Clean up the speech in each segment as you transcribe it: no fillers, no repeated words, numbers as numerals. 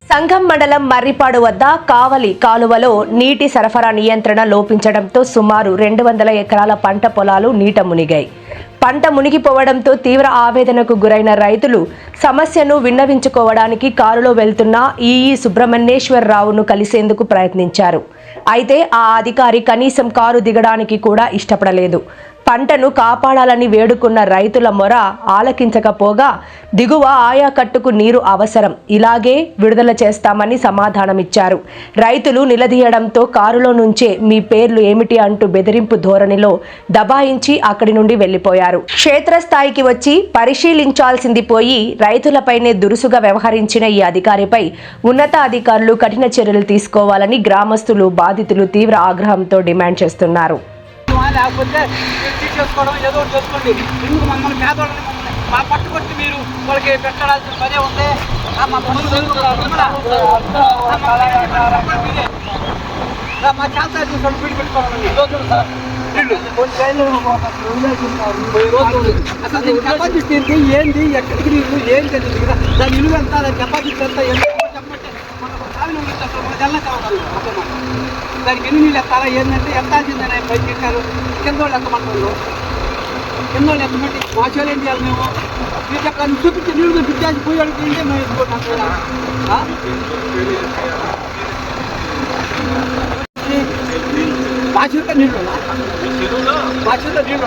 సంఘం మండలం మర్రిపాడు వద్ద కావలి కాలువలో నీటి సరఫరా నియంత్రణ లోపించడంతో సుమారు 200 ఎకరాల పంట పొలాలు నీట మునిగాయి. పంట మునిగిపోవడంతో తీవ్ర ఆవేదనకు గురైన రైతులు సమస్యను విన్నవించుకోవడానికి కారులో వెళ్తున్న ఈఈ సుబ్రహ్మణ్యేశ్వరరావును కలిసేందుకు ప్రయత్నించారు. అయితే ఆ అధికారి కనీసం కారు దిగడానికి కూడా ఇష్టపడలేదు. పంటను కాపాడాలని వేడుకున్న రైతుల మొర ఆలకించకపోగా దిగువ ఆయా కట్టుకు నీరు అవసరం, ఇలాగే విడుదల చేస్తామని సమాధానమిచ్చారు. రైతులు నిలదీయడంతో కారులో నుంచే మీ పేర్లు ఏమిటి అంటూ బెదిరింపు ధోరణిలో దబాయించి అక్కడి నుండి వెళ్లిపోయారు. క్షేత్రస్థాయికి వచ్చి పరిశీలించాల్సింది పోయి రైతులపైనే దురుసుగా వ్యవహరించిన ఈ అధికారిపై ఉన్నతాధికారులు కఠిన చర్యలు తీసుకోవాలని గ్రామస్తులు, బాధితులు తీవ్ర ఆగ్రహంతో డిమాండ్ చేస్తున్నారు. లేకపోతే తీసేసుకోవడం ఏదో చేసుకోండి. ఎందుకు మమ్మల్ని పేదవాళ్ళని మా పట్టుకొచ్చి మీరు వాళ్ళకి పెట్టాల్సిన పనే ఉంది. మా చాలా చూసుకోండి, పీడి పెట్టుకోవాలండి. అసలు కెపాసిటీ ఏంది, ఎక్కడికి నీరు ఏంటి తెలియదు కదా. దాని విలువ ఎంత, దాని కెపాసిటీ ఎంత చెప్పమంటే మన కావాలి. దానికి ఎన్ని నీళ్ళు ఎత్తారా ఏంటంటే ఎత్తాల్సిందని పైకి ఎక్కారు. కింద వాళ్ళు ఎత్తమంటారు, కింద వాళ్ళు ఎత్తమంటే మా చేలు ఏం చేయాలి? మేము మీరు చెప్పాలి, చూపించి నీళ్ళు పిచ్చాల్సి పోయి అడుగుతుంటే మేము ఎత్తుకుంటాం. మా చేతిలో నీళ్ళు మా చేతిలో నీళ్ళు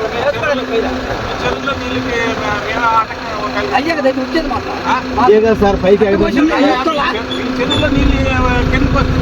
అయ్యే కదా వచ్చేది మాట సార్ పైకి చెరువులో నీళ్ళు కిందకు వస్తుంది.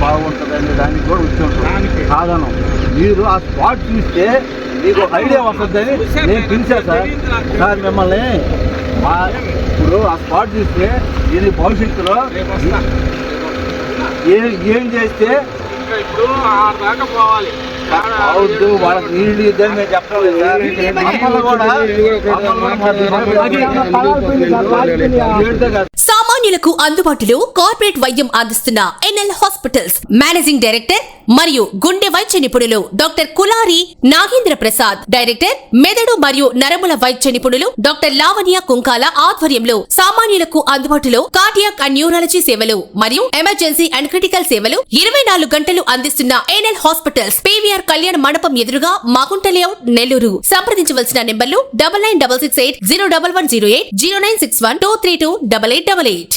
బాగుంటుందండి, దానికి కూడా వచ్చి కాదను. మీరు ఆ స్పాట్ చూస్తే మీకు ఐడియా వస్తుందని నేను పిలిచాను సార్ మిమ్మల్ని. ఇప్పుడు ఆ స్పాట్ చూస్తే ఇది భవిష్యత్తులో ఏం చేస్తే ఇప్పుడు దాకా పోవాలి. అవద్దు, వాళ్ళకి నీళ్ళు ఇద్దని మేము చెప్పలేదు సార్. సామాన్యులకు అందుబాటులో కార్పొరేట్ వైద్యం అందిస్తున్న ఎన్ఎల్ హాస్పిటల్స్ మేనేజింగ్ డైరెక్టర్ మరియు గుండె వైద్య నిపుణులు డాక్టర్ కులారి నాగేంద్ర ప్రసాద్, డైరెక్టర్ మెదడు మరియు నరముల వైద్య నిపుణులు డాక్టర్ లావణ్య కుంకాల ఆధ్వర్యంలో సామాన్యులకు అందుబాటులో కార్డియాక్ అండ్ న్యూరాలజీ సేవలు మరియు ఎమర్జెన్సీ అండ్ క్రిటికల్ సేవలు 24 గంటలు అందిస్తున్న ఎన్ఎల్ హాస్పిటల్స్, పీవీఆర్ కళ్యాణ మండపం ఎదురుగా మాగుంట లేఅవుట్, నెల్లూరు. సంప్రదించవలసిన నెంబర్లు 9966801108, 0961232888.